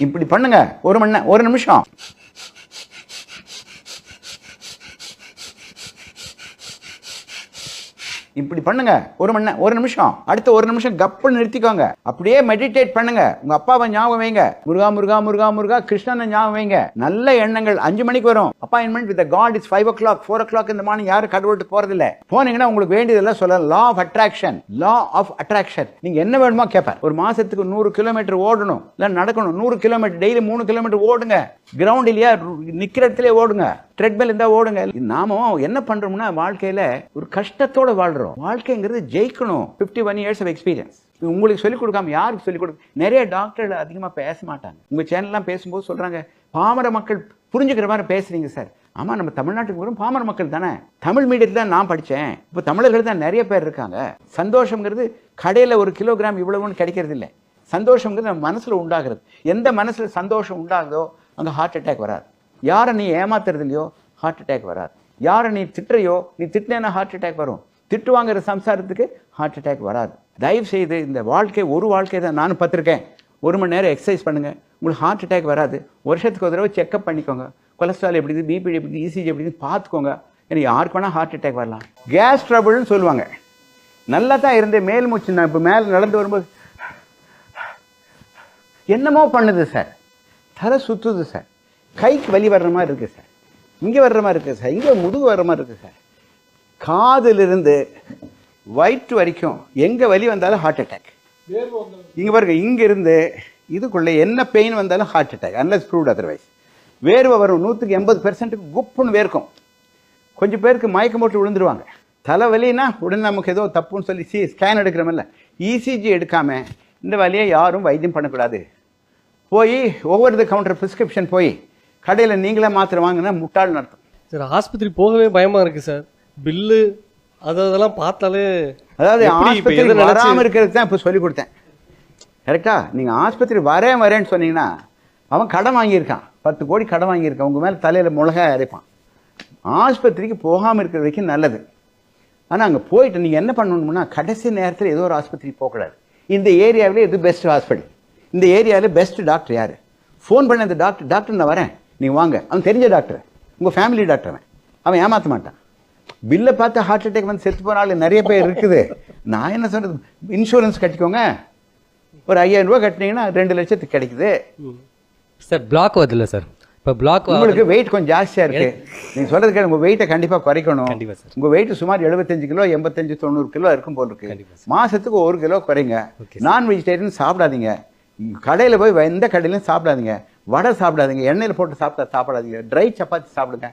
இப்படி பண்ணுங்க, ஒரு நிமிஷம். இப்படி பண்ணுங்க, ஒரு நிமிஷம். அடுத்த ஒரு நிமிஷம் கப்புன்னு நிறுத்திக்கோங்க. அப்படியே மெடிடேட் பண்ணுங்க. உங்க அப்பாவை ஞாபகம் வைங்க. முருகா முருகா முருகா முருகா கிருஷ்ணனை ஞாபகம் வைங்க. நல்ல எண்ணங்கள் 5 மணிக்கு வரும். Appointment with God is 5 o'clock 4 o'clock இந்த மார்னிங். யாரும் கடவுள்கிட்ட போறதில்ல. போனீங்கன்னா உங்களுக்கு வேண்டியதெல்லாம் சொல்லலாம். Law of attraction. நீங்க என்ன வேணுமோ கேட்பார். ஒரு மாசத்துக்கு 100 கிலோமீட்டர் ஓடணும், இல்ல நடக்கணும். 100 கிலோமீட்டர் டெய்லி 3 கிலோமீட்டர் ஓடுங்க. கிரவுண்ட் இல்லையா, நிக்கிற இடத்துல ஓடுங்க. ட்ரெட்மில் இருந்தா ஓடுங்க. நாம என்ன பண்றோம்னா வாழ்க்கையில ஒரு கஷ்டத்தோட வாழ்றோம். வாழ்க்கைங்கிறது ஜெயிக்கணும். 51 years of experience. உங்களுக்கு சொல்லிக் கொடுக்காம யாருக்கு சொல்லிக் கொடுக்க? நிறைய டாக்டர்கள் அதிகமா பேச மாட்டாங்க. உங்க சேனல்லாம் பேசும்போது சொல்றாங்க, பாமர மக்கள் புரிஞ்சுக்கிற மாதிரி பேசுறீங்க சார். ஆமா, நம்ம தமிழ்நாட்டுக்கு வரும் பாமர மக்கள் தானே. தமிழ் மீடியத்தில் தான் நான் படித்தேன். இப்போ தமிழர்கள் தான் நிறைய பேர் இருக்காங்க. சந்தோஷங்கிறது கடையில் 1 கிலோகிராம் இவ்வளவுன்னு கிடைக்கிறது இல்லை. சந்தோஷங்கிறது நம்ம மனசுல உண்டாகிறது. எந்த மனசுல சந்தோஷம் உண்டாகுதோ அங்கே ஹார்ட் அட்டாக் வராது. யாரை நீ ஏமாத்துறது இல்லையோ ஹார்ட் அட்டாக் வராது. யாரை நீ திட்டுறையோ, நீ திட்டினேன்னா ஹார்ட் அட்டாக் வரும். திட்டு வாங்குற சம்சாரத்துக்கு ஹார்ட் அட்டாக் வராது. தயவு செய்து இந்த வாழ்க்கை ஒரு வாழ்க்கை தான். நானும் பார்த்துருக்கேன். 1 மணி நேரம் எக்ஸசைஸ் பண்ணுங்க, உங்களுக்கு ஹார்ட் அட்டாக் வராது. வருஷத்துக்கு ஒரு தடவை செக்அப் பண்ணிக்கோங்க. கொலஸ்ட்ரால் எப்படி இருக்குது, பிபி எப்படி, இசிஜி எப்படி பார்த்துக்கோங்க. எனக்கு யாருக்கு வேணால் ஹார்ட் அட்டாக் வரலாம். கேஸ் ட்ரபிள்னு சொல்லுவாங்க. நல்லா தான் இருந்தேன், மேல் மூச்சு. நான் இப்போ மேலே நடந்து வரும்போது என்னமோ பண்ணுது சார், தலை சுற்றுது சார், கைக்கு வலி வர்ற மாதிரி இருக்குது சார், இங்கே வர்ற மாதிரி இருக்குது சார், இங்கே முதுகு வர்ற மாதிரி இருக்குது சார். காதிலிருந்து வயிற்று வரைக்கும் எங்கே வலி வந்தாலும் ஹார்ட் அட்டாக். இங்கே பாருங்க, இங்கிருந்து இதுக்குள்ளே என்ன பெயின் வந்தாலும் heart attack, unless proved otherwise. வேர்வை வரும். 100% குப்புன்னு வேர்க்கும். கொஞ்சம் பேருக்கு மயக்கம் போட்டு விழுந்துருவாங்க. தலைவலின்னா உடனே நமக்கு ஏதோ தப்புன்னு சொல்லி ஸ்கேன் எடுக்கிறோமில்ல, இசிஜி எடுக்காமல் இந்த வலியை யாரும் வைத்தியம் பண்ணக்கூடாது. போய் ஒவ்வொரு கவுண்டர் ப்ரிஸ்கிரிப்ஷன் போய் கடையில் நீங்களே மாத்திரை வாங்கினா முட்டாள் நடத்தும் சார். ஆஸ்பத்திரி போகவே பயமாக இருக்குது சார். பில்லு அதெல்லாம் பார்த்தாலே, அதாவது ஆஸ்பத்திரி வராமல் இருக்கிறதுக்கு தான் இப்போ சொல்லிக் கொடுத்தேன். கரெக்டா? நீங்கள் ஆஸ்பத்திரி வரேன்னு சொன்னீங்கன்னா அவன் கடன் வாங்கியிருக்கான், 10 கோடி கடன் வாங்கியிருக்கான். உங்கள் மேலே தலையில் மிளகாய் அரைப்பான். ஆஸ்பத்திரிக்கு போகாமல் இருக்கிற வரைக்கும் நல்லது. ஆனால் அங்கே போயிட்டு நீங்கள் என்ன பண்ணணும்னா, கடைசி நேரத்தில் ஏதோ ஒரு ஆஸ்பத்திரி போகக்கூடாது. இந்த ஏரியாவிலே எது பெஸ்ட் ஹாஸ்பிட்டல், இந்த ஏரியாவில் பெஸ்ட் டாக்டர் யார், ஃபோன் பண்ண அந்த டாக்டர் நான் வரேன், நீங்கள் வாங்க. அவன் தெரிஞ்ச டாக்டர், உங்கள் ஃபேமிலி டாக்டர். அவன் ஏமாற்ற மாட்டான். பில்லை பார்த்து ஹார்ட் அட்டாக் வந்து செத்து போனாலும் நிறைய பேர் இருக்குது. நான் என்ன சொல்கிறது, இன்சூரன்ஸ் கட்டிக்கோங்க. ஒரு 5000 ரூபா கட்டினீங்கன்னா 2 லட்சத்துக்கு கிடைக்குது சார். பிளாக் வருதுல்ல சார், இப்போ பிளாக் உங்களுக்கு வெயிட் கொஞ்சம் ஜாஸ்தியாக இருக்குது. நீங்கள் சொல்கிறது கேட்டு உங்கள் வெயிட்டை கண்டிப்பாக குறைக்கணும். உங்கள் வெயிட் சுமார் 75 கிலோ 85-90 கிலோ இருக்கும் போல் இருக்கு. மாதத்துக்கு 1 கிலோ குறைங்க. நான் வெஜிடேரியன் சாப்பிடாதீங்க. கடையில் போய் எந்த கடையிலையும் சாப்பிடாதீங்க. வடை சாப்பிடாதீங்க, எண்ணெயில் போட்டு சாப்பிடாதீங்க. ட்ரை சப்பாத்தி சாப்பிடுங்க.